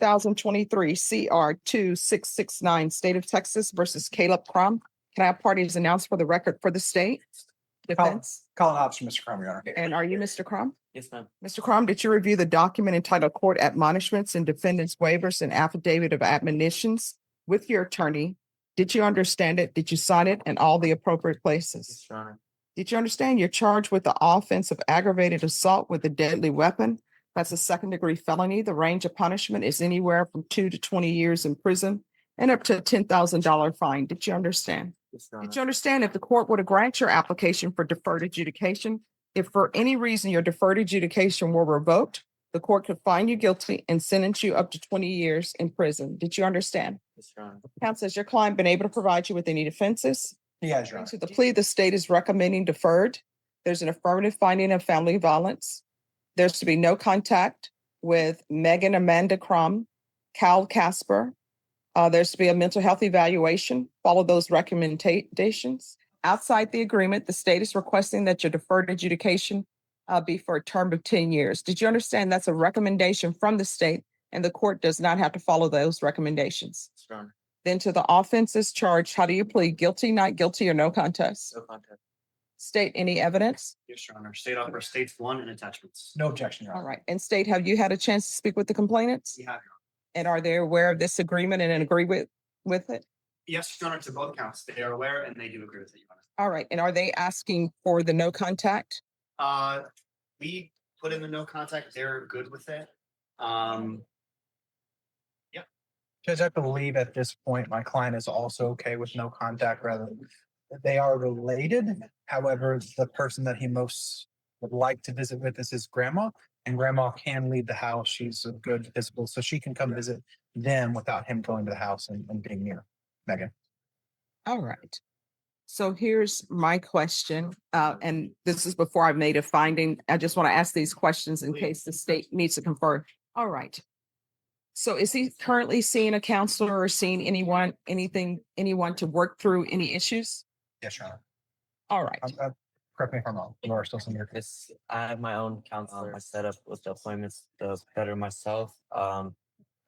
2023 CR 2669, State of Texas versus Caleb Crum. Can I have parties announced for the record for the state? Defense. Colin Hobbs, Mr. Crum, Your Honor. And are you Mr. Crum? Yes, ma'am. Mr. Crum, did you review the document entitled Court Admonishments and Defendant's Waivers and Affidavit of Admonitions with your attorney? Did you understand it? Did you sign it in all the appropriate places? Yes, Your Honor. Did you understand you're charged with the offense of aggravated assault with a deadly weapon? That's a second-degree felony. The range of punishment is anywhere from 2 to 20 years in prison and up to a $10,000 fine. Did you understand? Yes, Your Did Honor. you understand if the court were to grant your application for deferred adjudication, if for any reason your deferred adjudication were revoked, the court could find you guilty and sentence you up to 20 years in prison? Did you understand? Yes, Your Honor. Counsel, has your client been able to provide you with any defenses? Yes, Your Honor. To the plea, the state is recommending deferred. There's an affirmative finding of family violence. There's to be no contact with Megan Amanda Crum, Cal Casper. There's to be a mental health evaluation. Follow those recommendations. Outside the agreement, the state is requesting that your deferred adjudication be for a term of 10 years. Did you understand that's a recommendation from the state and the court does not have to follow those recommendations? Yes, Your Honor. Then to the offenses charged, how do you plead? Guilty, not guilty, or no contest? No contact. State any evidence? Yes, Your Honor. State offer states one and attachments. No objection, Your All Honor. right. And state, have you had a chance to speak with the complainants? We have, Your And are they aware of this agreement and agree with it? Yes, Your Honor, to both counts. They are aware and they do agree with it, Your Honor. All right. And are they asking for the no contact? We put in the no contact. They're good with it. Judge, I believe at this point, my client is also okay with no contact rather than they are related. However, the person that he most would like to visit with is his grandma, and grandma can leave the house. She's a good physical, so she can come visit them without him going to the house and being near Megan. All right. So here's my question, and this is before I've made a finding. I just want to ask these questions in case the state needs to confirm. All right. So is he currently seeing a counselor or seeing anyone to work through any issues? Yes, Your Honor. All right. Correct me if I'm wrong. Laura still some here. Yes, I have my own counselor. I set up with the appointments to better myself. I've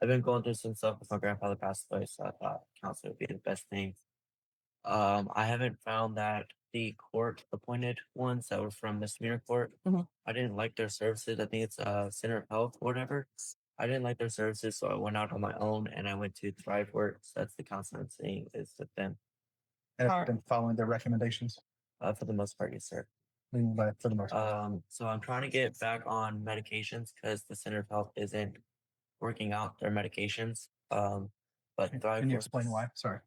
been going through some stuff with my grandfather passed away, so I thought counselor would be the best thing. I haven't found that the court appointed ones that were from misdemeanor court. Mhm. I didn't like their services. I think it's Center of Health or whatever. I didn't like their services, so I went out on my own and I went to Thrive Works. That's the counselor I'm seeing is with them. And All have been following their recommendations. For the most part, yes, sir. For the most part. So I'm trying to get back on medications because the Center of Health isn't working out their medications. But Thrive Can you Works- explain why? Sorry.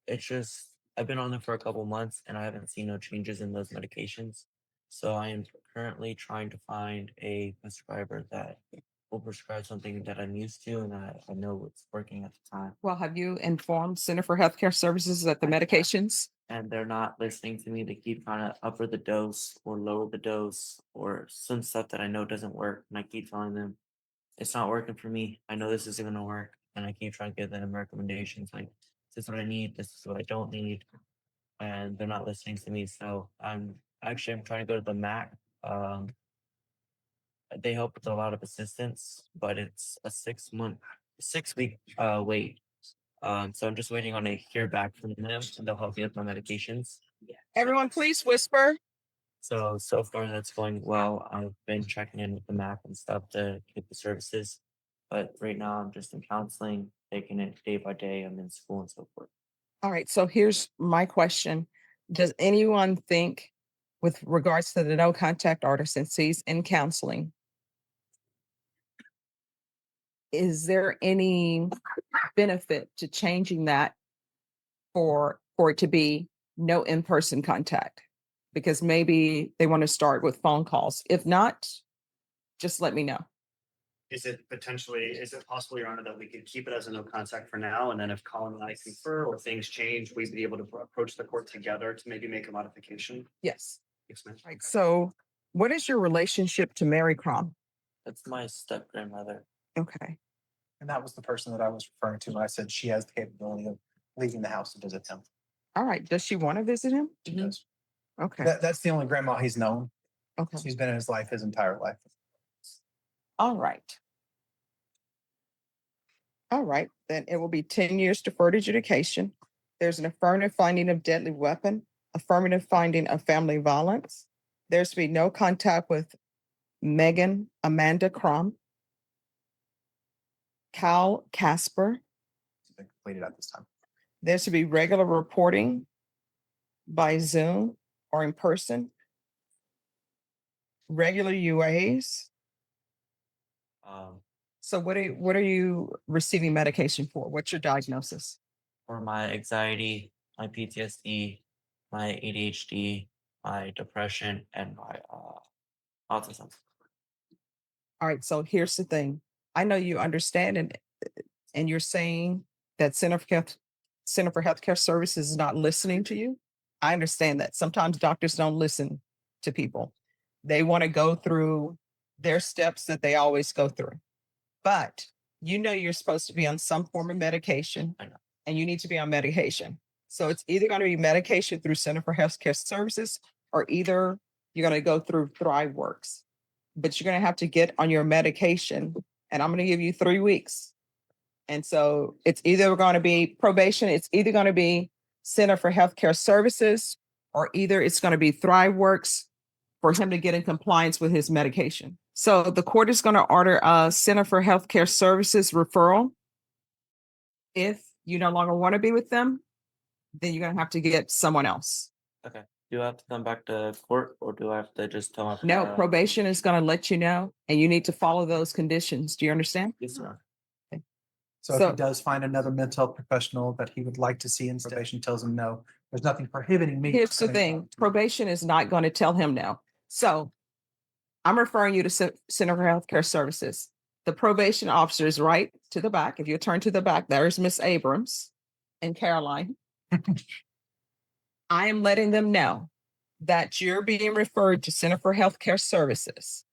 It's just I've been on them for a couple months and I haven't seen no changes in those medications. So I am currently trying to find a prescriber that will prescribe something that I'm used to and that I know what's working at the time. Well, have you informed Center for Healthcare Services that the medications? And they're not listening to me. They keep trying to upper the dose or lower the dose or some stuff that I know doesn't work. And I keep telling them it's not working for me. I know this isn't going to work. And I keep trying to give them recommendations like, this is what I need. This is what I don't need. And they're not listening to me. So I'm trying to go to the MAC. They help with a lot of assistance, but it's a 6-week wait. So I'm just waiting on to hear back from them and they'll help me with my medications. Everyone, please whisper. So far that's going well. I've been checking in with the MAC and stuff to get the services. But right now I'm just in counseling, taking it day by day. I'm in school and so forth. All right. So here's my question. Does anyone think with regards to the no contact order since he's in counseling, is there any benefit to changing that for it to be no in-person contact? Because maybe they want to start with phone calls. If not, just let me know. Is it possible, Your Honor, that we could keep it as a no contact for now? And then if Colin and I confer or things change, we'd be able to approach the court together to maybe make a modification? Yes. Yes, ma'am. Right. So what is your relationship to Mary Crum? That's my step grandmother. Okay. And that was the person that I was referring to when I said she has the capability of leaving the house to visit him. All right. Does she want to visit him? She does. Okay. That's the only grandma he's known. Okay. She's been in his life his entire life. All right. All right, then it will be 10 years deferred adjudication. There's an affirmative finding of deadly weapon, affirmative finding of family violence. There's to be no contact with Megan Amanda Crum, Cal Casper. Been completed at this time. There's to be regular reporting by Zoom or in person. Regular UAs. So what are you receiving medication for? What's your diagnosis? For my anxiety, my PTSD, my ADHD, my depression, and my autism. All right, so here's the thing. I know you understand and you're saying that Center for Healthcare Services is not listening to you. I understand that. Sometimes doctors don't listen to people. They want to go through their steps that they always go through. But you know you're supposed to be on some form of medication I know. and you need to be on medication. So it's either going to be medication through Center for Healthcare Services or either you're going to go through ThriveWorks. But you're going to have to get on your medication and I'm going to give you 3 weeks. And so it's either going to be probation, it's either going to be Center for Healthcare Services, or either it's going to be ThriveWorks for him to get in compliance with his medication. So the court is going to order a Center for Healthcare Services referral. If you no longer want to be with them, then you're going to have to get someone else. Okay. Do I have to come back to court or do I have to just tell my No, probation is going to let you know, and you need to follow those conditions. Do you understand? Yes, sir. So if So- he does find another mental health professional that he would like to see and probation tells him no, there's nothing prohibiting me. Here's the from thing, coming probation is not going to tell him no. So I'm referring you to Center for Healthcare Services. The probation officer is right to the back. If you turn to the back, there's Miss Abrams and Caroline. I am letting them know that you're being referred to Center for Healthcare Services.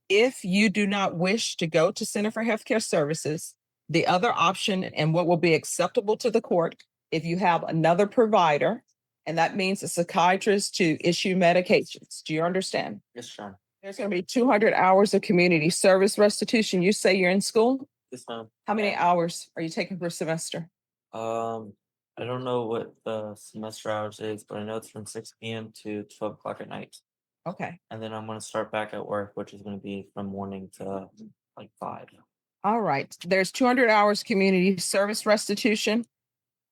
If you do not wish to go to Center for Healthcare Services, the other option and what will be acceptable to the court, if you have another provider, and that means a psychiatrist to issue medications. Do you understand? Yes, sir. There's going to be 200 hours of community service restitution. You say you're in school? Yes, ma'am. How many hours are you taking per semester? I don't know what the semester hours is, but I know it's from 6 p.m. to 12 o'clock at night. Okay. And then I'm going to start back at work, which is going to be from morning to like 5. All right. There's 200 hours community service restitution.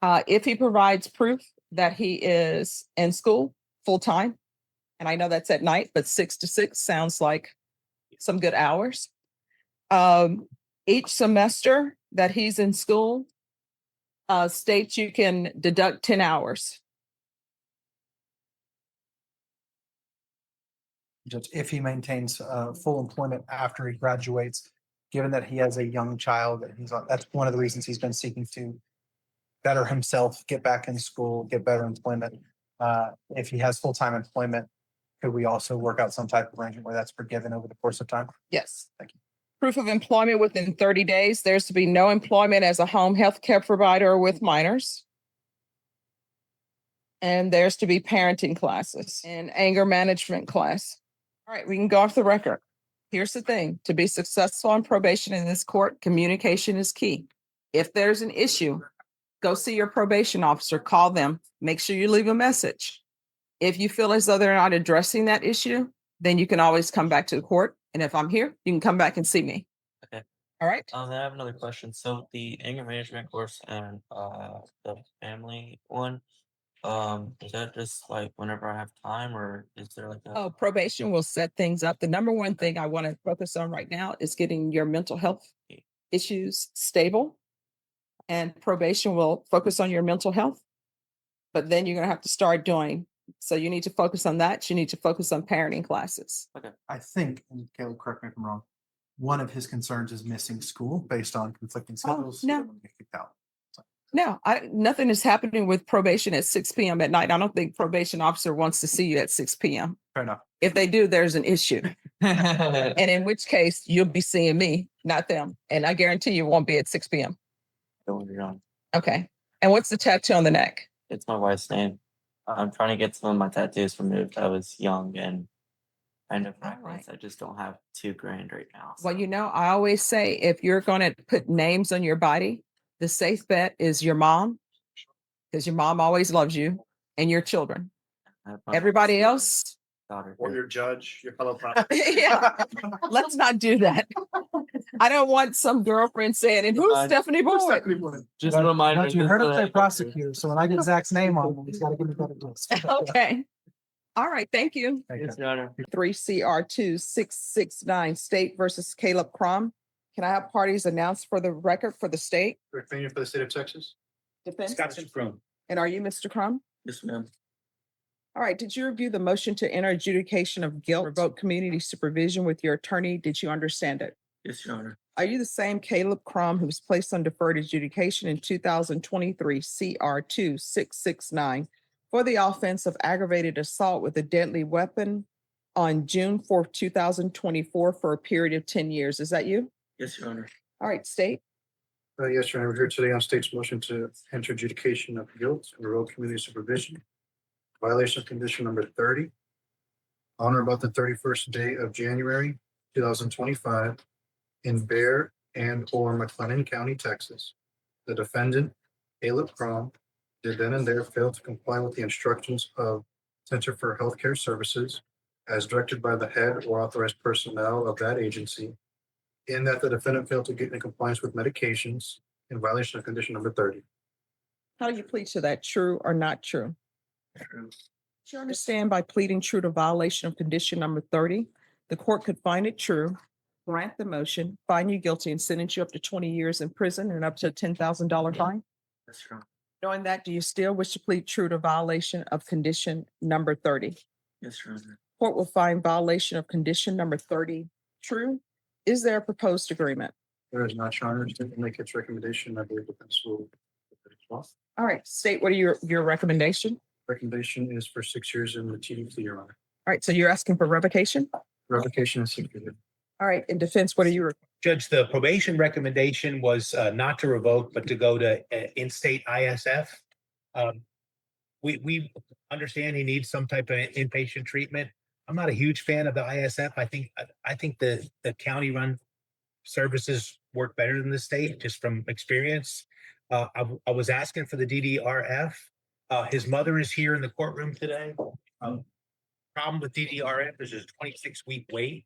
If he provides proof that he is in school full time, and I know that's at night, but 6 to 6 sounds like some good hours. Each semester that he's in school, states you can deduct 10 hours. Just if he maintains full employment after he graduates, given that he has a young child, that that's one of the reasons he's been seeking to better himself, get back in school, get better employment. If he has full-time employment, could we also work out some type of arrangement where that's forgiven over the course of time? Yes. Thank you. Proof of employment within 30 days. There's to be no employment as a home health care provider with minors. And there's to be parenting classes and anger management class. All right, we can go off the record. Here's the thing, to be successful on probation in this court, communication is key. If there's an issue, go see your probation officer, call them, make sure you leave a message. If you feel as though they're not addressing that issue, then you can always come back to the court. And if I'm here, you can come back and see me. Okay. All right. Then I have another question. So the anger management course and the family one, is that just like whenever I have time, or is there like a Probation will set things up. The number one thing I want to focus on right now is getting your mental health issues stable. And probation will focus on your mental health. But then you're going to have to start doing. So you need to focus on that. You need to focus on parenting classes. I think, and Caleb, correct me if I'm wrong, one of his concerns is missing school based on conflicting schedules. no. He doesn't get kicked out. No, nothing is happening with probation at 6 p.m. at night. I don't think probation officer wants to see you at 6 p.m. Fair enough. If they do, there's an issue. And in which case you'll be seeing me, not them. And I guarantee you won't be at 6 p.m. Don't get me wrong. Okay. And what's the tattoo on the neck? It's my wife's name. I'm trying to get some of my tattoos removed. I was young and I know All practice. I just don't have $2,000 right now. Well, so- you know, I always say if you're going to put names on your body, the safe bet is your mom, because your mom always loves you, and your children. I have my Everybody else, daughter. Or too. your judge, your fellow prosecutor. yeah, let's not do that. I don't want some girlfriend saying, and who's Fine. Stephanie Boyd? Just a reminder. But you just heard so him that- say prosecutor, so when I get Zach's name on it, he's gotta give me better deals. Okay. All right, thank you. Thank you. Yes, Your Honor. 3 CR 2 669 State versus Caleb Crum. Can I have parties announced for the record for the state? Opinion for the state of Texas? Defense? Crum. And are you Mr. Crum? Yes, ma'am. All right, did you review the motion to enter adjudication of guilt, revoke community supervision with your attorney? Did you understand it? Yes, Your Honor. Are you the same Caleb Crum who was placed on deferred adjudication in 2023 CR 2 669 for the offense of aggravated assault with a deadly weapon on June 4th, 2024 for a period of 10 years? Is that you? Yes, Your Honor. All right, state. Yes, Your Honor, we're here today on state's motion to enter adjudication of guilt and revoke community supervision. Violation of condition number 30. On or about the 31st day of January 2025 in Bear and or McLennan County, Texas. The defendant, Caleb Crum, did then and there fail to comply with the instructions of Center for Healthcare Services as directed by the head or authorized personnel of that agency, in that the defendant failed to get in compliance with medications in violation of condition number 30. How do you plead to that? True or not true? True. Do you understand by pleading true to violation of condition number 30, the court could find it true, grant the motion, find you guilty, and sentence you up to 20 years in prison and up to a $10,000 fine? Yes, Your Honor. Knowing that, do you still wish to plead true to violation of condition number 30? Yes, Your Honor. Court will find violation of condition number 30 true. Is there a proposed agreement? There is not, Your Honor, to make its recommendation. I believe defense will. All right, state, what are your recommendation? Recommendation is for 6 years in the TDP, Your Honor. All right, so you're asking for revocation? Revocation is 6 years. All right, in defense, what are you? Judge, the probation recommendation was not to revoke, but to go to in-state ISF. We understand he needs some type of inpatient treatment. I'm not a huge fan of the ISF. I think the county-run services work better than the state, just from experience. I was asking for the DDRF. His mother is here in the courtroom today. Problem with DDRF is a 26-week wait.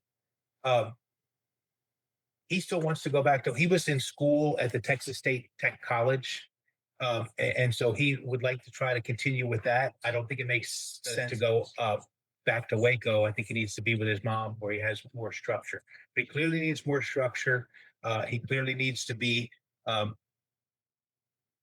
He still wants to go back to, he was in school at the Texas State Tech College. And so he would like to try to continue with that. I don't think it makes sense to go back to Waco. I think he needs to be with his mom where he has more structure. But he clearly needs more structure. He clearly needs to be,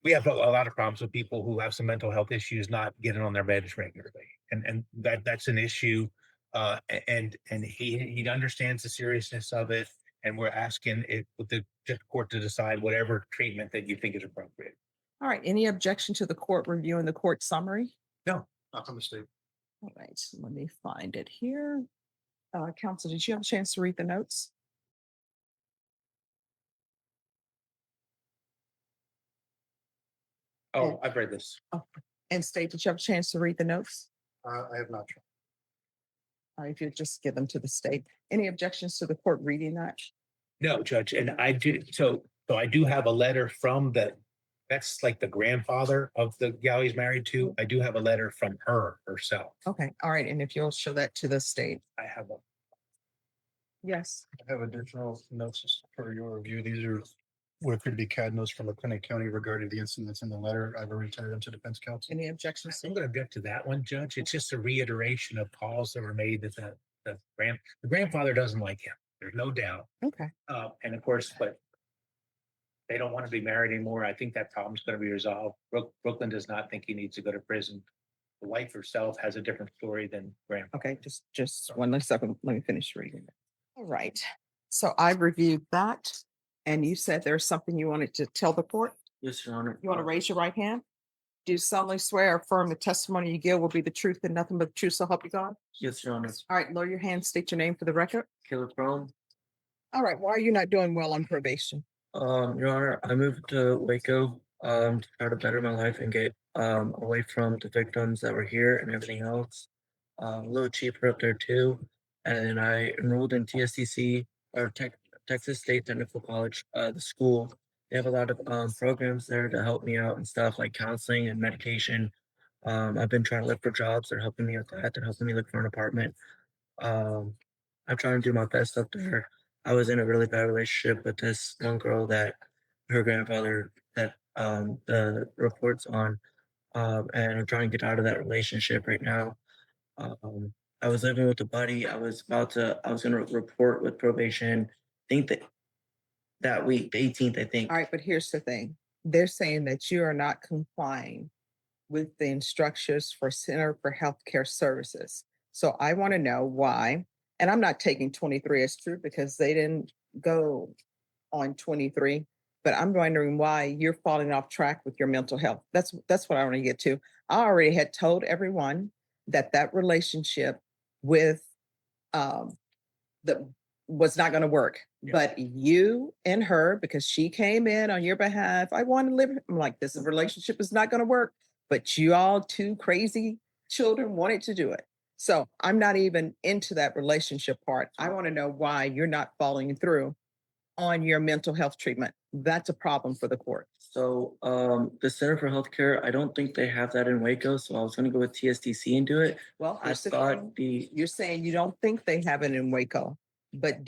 we have a lot of problems with people who have some mental health issues not getting on their beds regularly. And that's an issue. And he understands the seriousness of it. And we're asking it with the court to decide whatever treatment that you think is appropriate. All right, any objection to the court reviewing the court summary? Not from the state. All right, let me find it here. Counsel, did you have a chance to read the notes? Oh, I've read this. And state, did you have a chance to read the notes? I have not. All right, if you just give them to the state. Any objections to the court reading that? No, Judge, and I do, so I do have a letter from that's like the grandfather of the gal he's married to. I do have a letter from her herself. Okay, all right, and if you'll show that to the state. I have a, Yes. I have additional notes for your review. These are what could be CAD notes from McLennan County regarding the incidents in the letter. I've already turned them to defense counsel. Any objections? I'm gonna object to that one, Judge. It's just a reiteration of calls that were made that the grandfather doesn't like him. There's no doubt. Okay, And of course, but they don't want to be married anymore. I think that problem's going to be resolved. Brooklyn does not think he needs to go to prison. The wife herself has a different story than grandpa. okay, just one last second. Let me finish reading it. All right, so I've reviewed that, and you said there's something you wanted to tell the court? Yes, Your Honor. You want to raise your right hand? Do you solemnly swear or affirm the testimony you give will be the truth and nothing but the truth, so help you God? Yes, Your Honor. All right, lower your hand, state your name for the record. Caleb Crum. All right, why are you not doing well on probation? Your Honor, I moved to Waco to try to better my life and get away from the victims that were here and everything else. A little cheaper up there too. and then I enrolled in TSTC or Texas State Technical College, the school. They have a lot of programs there to help me out and stuff like counseling and medication. I've been trying to look for jobs. They're helping me with that. They're helping me look for an apartment. Um, I'm trying to do my best up there. I was in a really bad relationship with this one girl that her grandfather that the reports on, and I'm trying to get out of that relationship right now. Um, I was living with a buddy. I was gonna report with probation. I think that week, the 18th, I think. All right, but here's the thing. They're saying that you are not complying with the instructions for Center for Healthcare Services. So I want to know why, and I'm not taking 23 as true because they didn't go on 23, but I'm wondering why you're falling off track with your mental health. That's what I want to get to. I already had told everyone that that relationship with the was not going to work. Yeah. But you and her, because she came in on your behalf, I want to live. I'm like, this relationship is not going to work. But you all two crazy children wanted to do it. So I'm not even into that relationship part. I want to know why you're not following through on your mental health treatment. That's a problem for the court. So the Center for Healthcare, I don't think they have that in Waco. So I was gonna go with TSTC and do it. Well, I here's the thought thing. You're saying you don't think they have it in Waco, but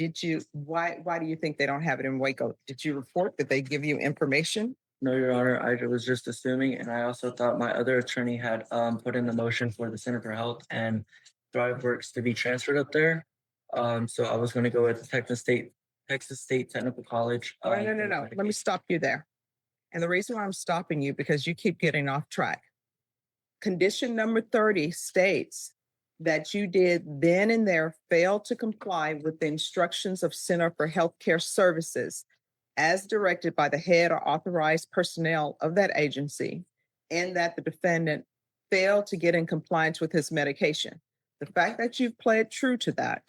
why do you think they don't have it in Waco? Did you report that they give you information? No, Your Honor, I was just assuming, and I also thought my other attorney had put in the motion for the Center for Health and ThriveWorks to be transferred up there. So I was gonna go with Texas State Technical College. Oh, no. Let me stop you there. And the reason why I'm stopping you, because you keep getting off track. Condition number 30 states that you did then and there fail to comply with the instructions of Center for Healthcare Services as directed by the head or authorized personnel of that agency, and that the defendant failed to get in compliance with his medication. The fact that you've played true to that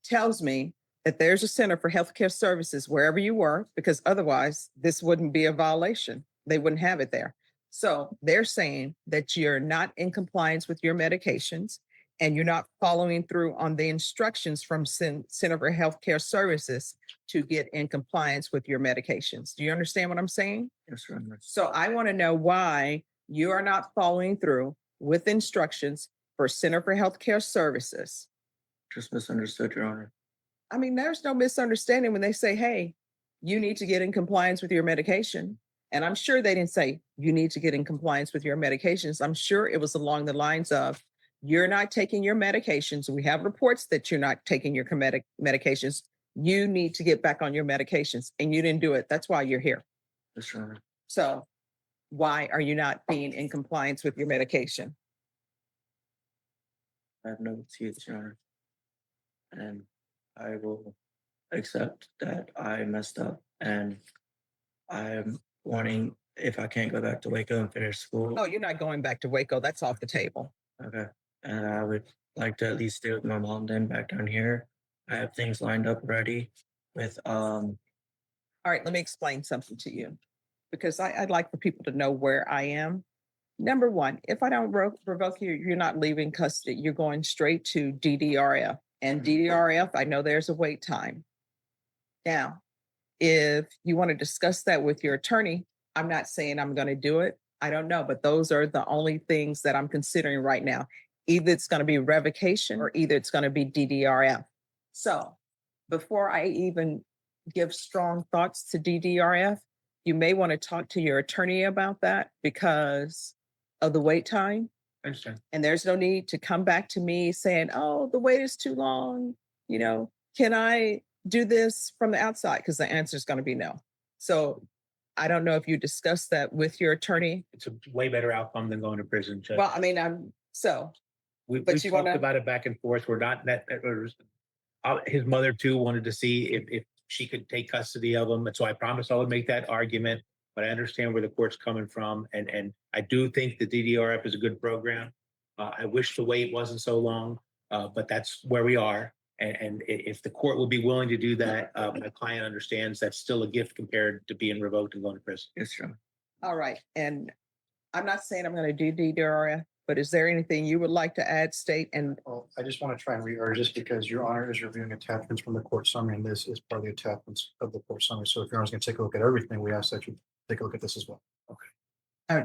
tells me that there's a Center for Healthcare Services wherever you were, because otherwise this wouldn't be a violation. They wouldn't have it there. So they're saying that you're not in compliance with your medications and you're not following through on the instructions from Center for Healthcare Services to get in compliance with your medications. Do you understand what I'm saying? Yes, Your Honor. So I want to know why you are not following through with instructions for Center for Healthcare Services. Just misunderstood, Your Honor. I mean, there's no misunderstanding when they say, hey, you need to get in compliance with your medication. And I'm sure they didn't say you need to get in compliance with your medications. I'm sure it was along the lines of you're not taking your medications. We have reports that you're not taking your medications. You need to get back on your medications and you didn't do it. That's why you're here. Yes, Your Honor. So why are you not being in compliance with your medication? I have no excuse, Your Honor. And I will accept that I messed up and I'm wanting, if I can't go back to Waco and finish school. Oh, you're not going back to Waco. That's off the table. Okay. And I would like to at least stay with my mom then back down here. I have things lined up ready with All right, let me explain something to you because I'd like for people to know where I am. Number one, if I don't revoke you, you're not leaving custody. You're going straight to DDRF. And DDRF, I know there's a wait time. Now, if you want to discuss that with your attorney, I'm not saying I'm going to do it. I don't know, but those are the only things that I'm considering right now. Either it's going to be revocation or either it's going to be DDRF. So before I even give strong thoughts to DDRF, you may want to talk to your attorney about that because of the wait time. I understand. And there's no need to come back to me saying, oh, the wait is too long. You know, can I do this from the outside? Because the answer is going to be no. So I don't know if you discussed that with your attorney. It's a way better outcome than going to prison, Judge. Well, I mean, We've but you talked wanna- about it back and forth. We're not his mother too wanted to see if she could take custody of him. And so I promised I would make that argument, but I understand where the court's coming from. And I do think the DDRF is a good program. I wish the wait wasn't so long, but that's where we are. And if the court will be willing to do that, my client understands that's still a gift compared to being revoked and going to prison. yes, Your Honor. all right. And I'm not saying I'm going to do DDRF, But is there anything you would like to add, state? And Well, I just want to try and re-urge this because Your Honor is reviewing attachments from the court summary, and this is part of the attachments of the court summary. So if Your Honor's going to take a look at everything, we ask that you take a look at this as well.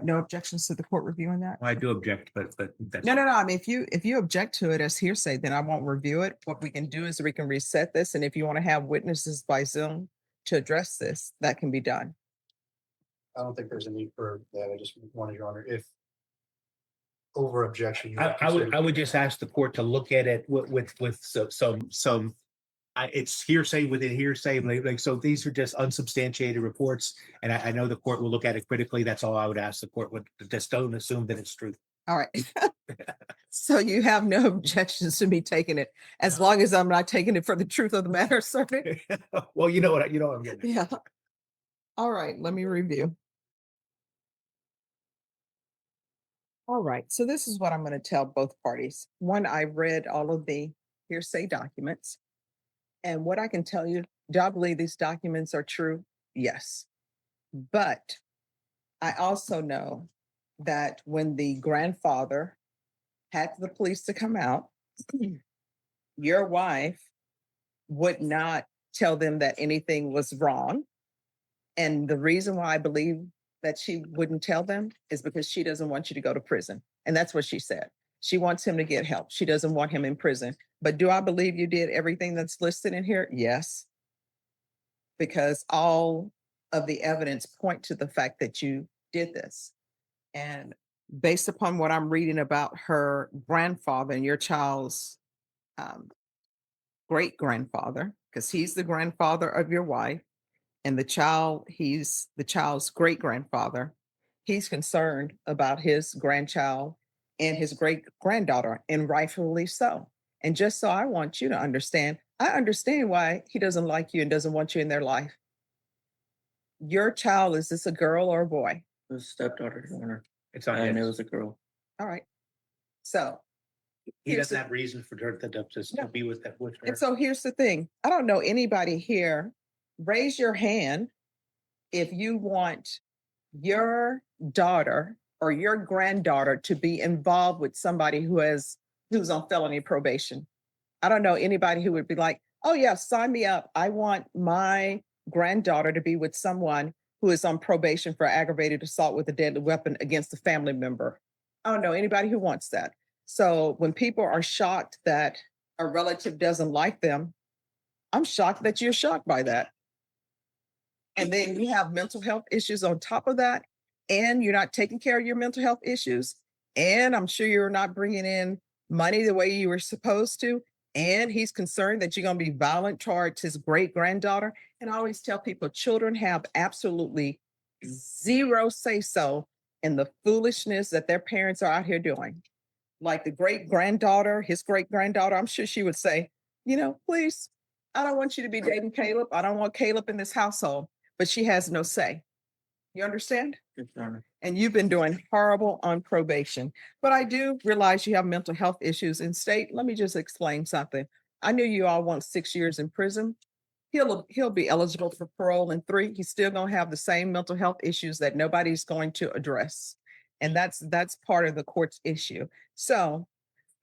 no objections to the court reviewing that? I do object, but that's. No. I mean, if you object to it as hearsay, then I won't review it. What we can do is we can reset this, and if you want to have witnesses by Zoom to address this, that can be done. I don't think there's a need for that. I just wanted, Your Honor, if over objection. you I would just ask the court to look at it with some. It's hearsay within hearsay, like, so these are just unsubstantiated reports. And I know the court will look at it critically. That's all I would ask the court, would just don't assume that it's true. All right. So you have no objections to me taking it, as long as I'm not taking it for the truth of the matter, sir? Well, you know what I'm getting at. Yeah. All right, let me review. All right, so this is what I'm going to tell both parties. One, I read all of the hearsay documents. And what I can tell you, do I believe these documents are true? Yes. But I also know that when the grandfather had the police to come out, your wife would not tell them that anything was wrong. And the reason why I believe that she wouldn't tell them is because she doesn't want you to go to prison. And that's what she said. She wants him to get help. She doesn't want him in prison. But do I believe you did everything that's listed in here? Yes. Because all of the evidence point to the fact that you did this. And based upon what I'm reading about her grandfather and your child's great grandfather, because he's the grandfather of your wife, and he's the child's great grandfather. He's concerned about his grandchild and his great granddaughter, and rightfully so. And just so I want you to understand, I understand why he doesn't like you and doesn't want you in their life. Your child, is this a girl or a boy? It was stepdaughter, Your Honor, It's on and it him. was a girl. All right. So, He here's doesn't the- have reason for her to No. be with her. and so here's the thing. I don't know anybody here. Raise your hand if you want your daughter or your granddaughter to be involved with somebody who's on felony probation. I don't know anybody who would be like, oh yeah, sign me up. I want my granddaughter to be with someone who is on probation for aggravated assault with a deadly weapon against a family member. I don't know anybody who wants that. So when people are shocked that a relative doesn't like them, I'm shocked that you're shocked by that. And then you have mental health issues on top of that, and you're not taking care of your mental health issues. And I'm sure you're not bringing in money the way you were supposed to. And he's concerned that you're going to be violent towards his great granddaughter. And I always tell people children have absolutely zero say so in the foolishness that their parents are out here doing. Like the great granddaughter, his great granddaughter, I'm sure she would say, please, I don't want you to be dating Caleb. I don't want Caleb in this household. But she has no say. You understand? Yes, Your Honor. And you've been doing horrible on probation. But I do realize you have mental health issues in state. Let me just explain something. I knew you all want 6 years in prison. He'll be eligible for parole in 3. He's still going to have the same mental health issues that nobody's going to address. And that's part of the court's issue. So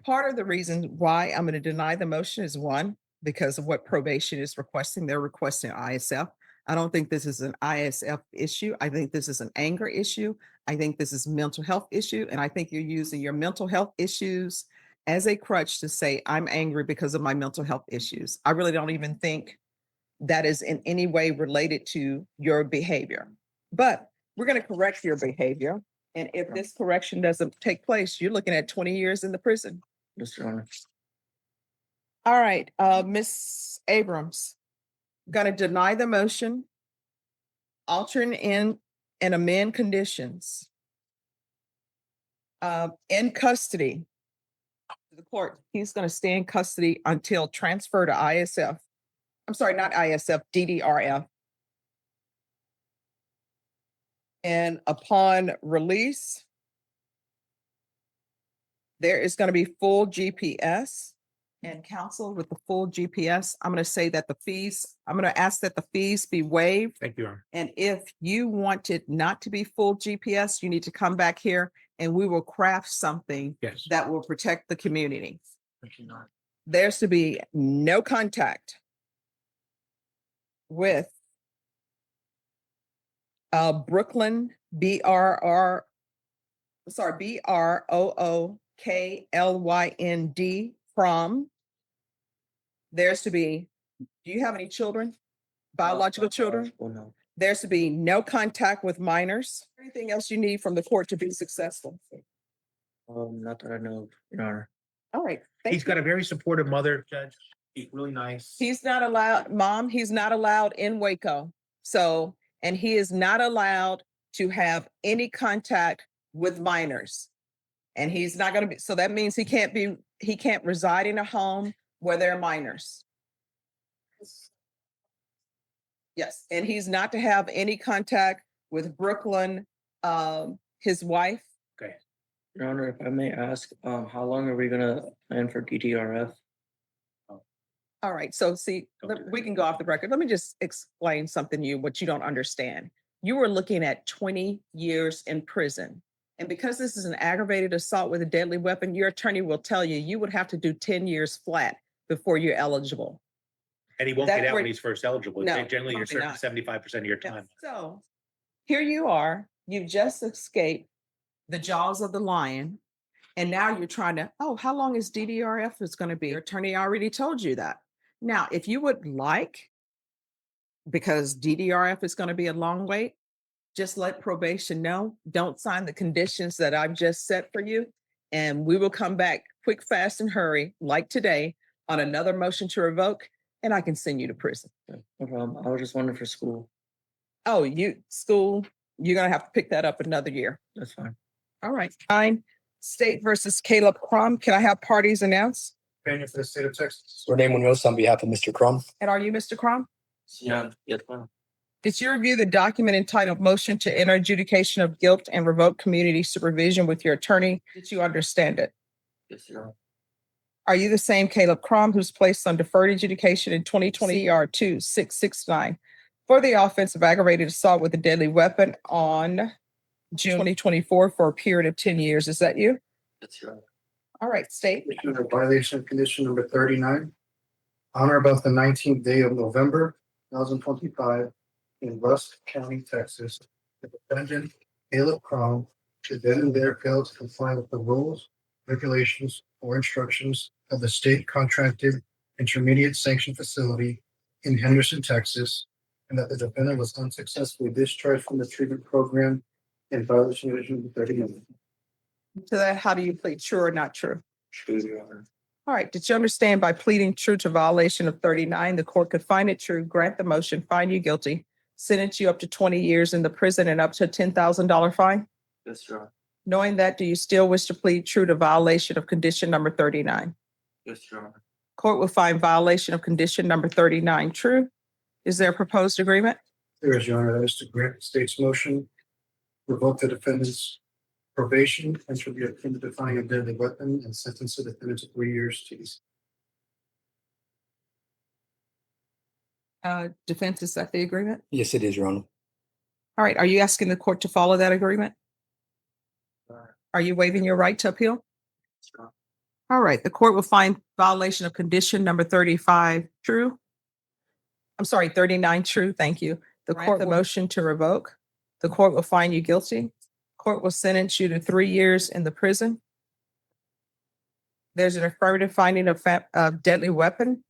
part of the reason why I'm going to deny the motion is, one, because of what probation is requesting. They're requesting ISF. I don't think this is an ISF issue. I think this is an anger issue. I think this is a mental health issue. And I think you're using your mental health issues as a crutch to say, I'm angry because of my mental health issues. I really don't even think that is in any way related to your behavior. But we're going to correct your behavior. And if this correction doesn't take place, you're looking at 20 years in the prison. Yes, Your Honor. All right, Ms. Abrams, going to deny the motion, alternate in and amend conditions. In custody, the court, he's going to stay in custody until transfer to ISF. I'm sorry, not ISF, DDRF. And upon release, there is going to be full GPS. And counsel with the full GPS, I'm going to say that I'm going to ask that the fees be waived. Thank you, Your Honor. And if you want it not to be full GPS, you need to come back here and we will craft something Yes. that will protect the community. There's to be no contact with Brooklyn, BROOKLYND prom. There's to be, do you have any children? Biological children? Well, no. There's to be no contact with minors. Anything else you need from the court to be successful? Not that I know, of, Your Honor. All right. thank He's you. got a very supportive mother, Judge. He's really nice. He's not allowed, Mom, he's not allowed in Waco. So, and he is not allowed to have any contact with minors. And he's not gonna be, so that means he can't reside in a home where there are minors. Yes, and he's not to have any contact with Brooklyn, his wife. Okay. Your Honor, if I may ask, how long are we gonna plan for DDRF? All right, so see, Don't do that. we can go off the record. Let me just explain something to you, what you don't understand. You were looking at 20 years in prison. And because this is an aggravated assault with a deadly weapon, your attorney will tell you, you would have to do 10 years flat before you're eligible. And he won't That get out when would- he's first eligible. No, Generally, you're probably serving not. 75% of your Yeah, time. so here you are, you've just escaped the jaws of the lion. And now you're trying to, oh, how long is DDRF is going to be? Your attorney already told you that. Now, if you would like, because DDRF is going to be a long wait, just let probation know. Don't sign the conditions that I've just set for you. And we will come back quick, fast, and hurry, like today, on another motion to revoke, and I can send you to prison. No problem. I was just wondering for school. Oh, school, you're going to have to pick that up another year. That's fine. All right. Fine. State versus Caleb Crum. Can I have parties announced? Opinion for the state of Texas. Renee Munoz on behalf of Mr. Crum. And are you Mr. Crum? Yeah, yes, ma'am. Did you review the document entitled Motion to Enter Adjudication of Guilt and Revoke Community Supervision with your attorney? Did you understand it? Yes, Your Honor. Are you the same Caleb Crum who's placed on deferred adjudication in 2020 CR 2669 for the offense of aggravated assault with a deadly weapon on June 2024 for a period of 10 years? Is that you? Yes, Your Honor. All right, state. Under violation of condition number 39. On or about the 19th day of November 2025 in Rusk County, Texas, the defendant, Caleb Crum, should then and there fail to comply with the rules, regulations, or instructions of the state contracted intermediate sanction facility in Henderson, Texas, and that the defendant was unsuccessfully discharged from the treatment program in violation of condition 39. To that, how do you plead? True or not true? True, Your Honor. All right. Did you understand by pleading true to violation of 39, the court could find it true, grant the motion, find you guilty, sentence you up to 20 years in the prison and up to a $10,000 fine? Yes, Your Honor. Knowing that, do you still wish to plead true to violation of condition number 39? Yes, Your Honor. Court will find violation of condition number 39 true. Is there a proposed agreement? There is, Your Honor, that is to grant the state's motion, revoke the defendant's probation, and should be akin to defining a deadly weapon and sentence the defendant to 3 years to Defense, is that the agreement? Yes, it is, Your Honor. All right. Are you asking the court to follow that agreement? Are you waiving your right to appeal? Yes, Your Honor. All right, the court will find violation of condition number 35 true. I'm sorry, 39 true, thank you. The court, the motion to revoke. The court will find you guilty. Court will sentence you to 3 years in the prison. There's an affirmative finding of deadly weapon.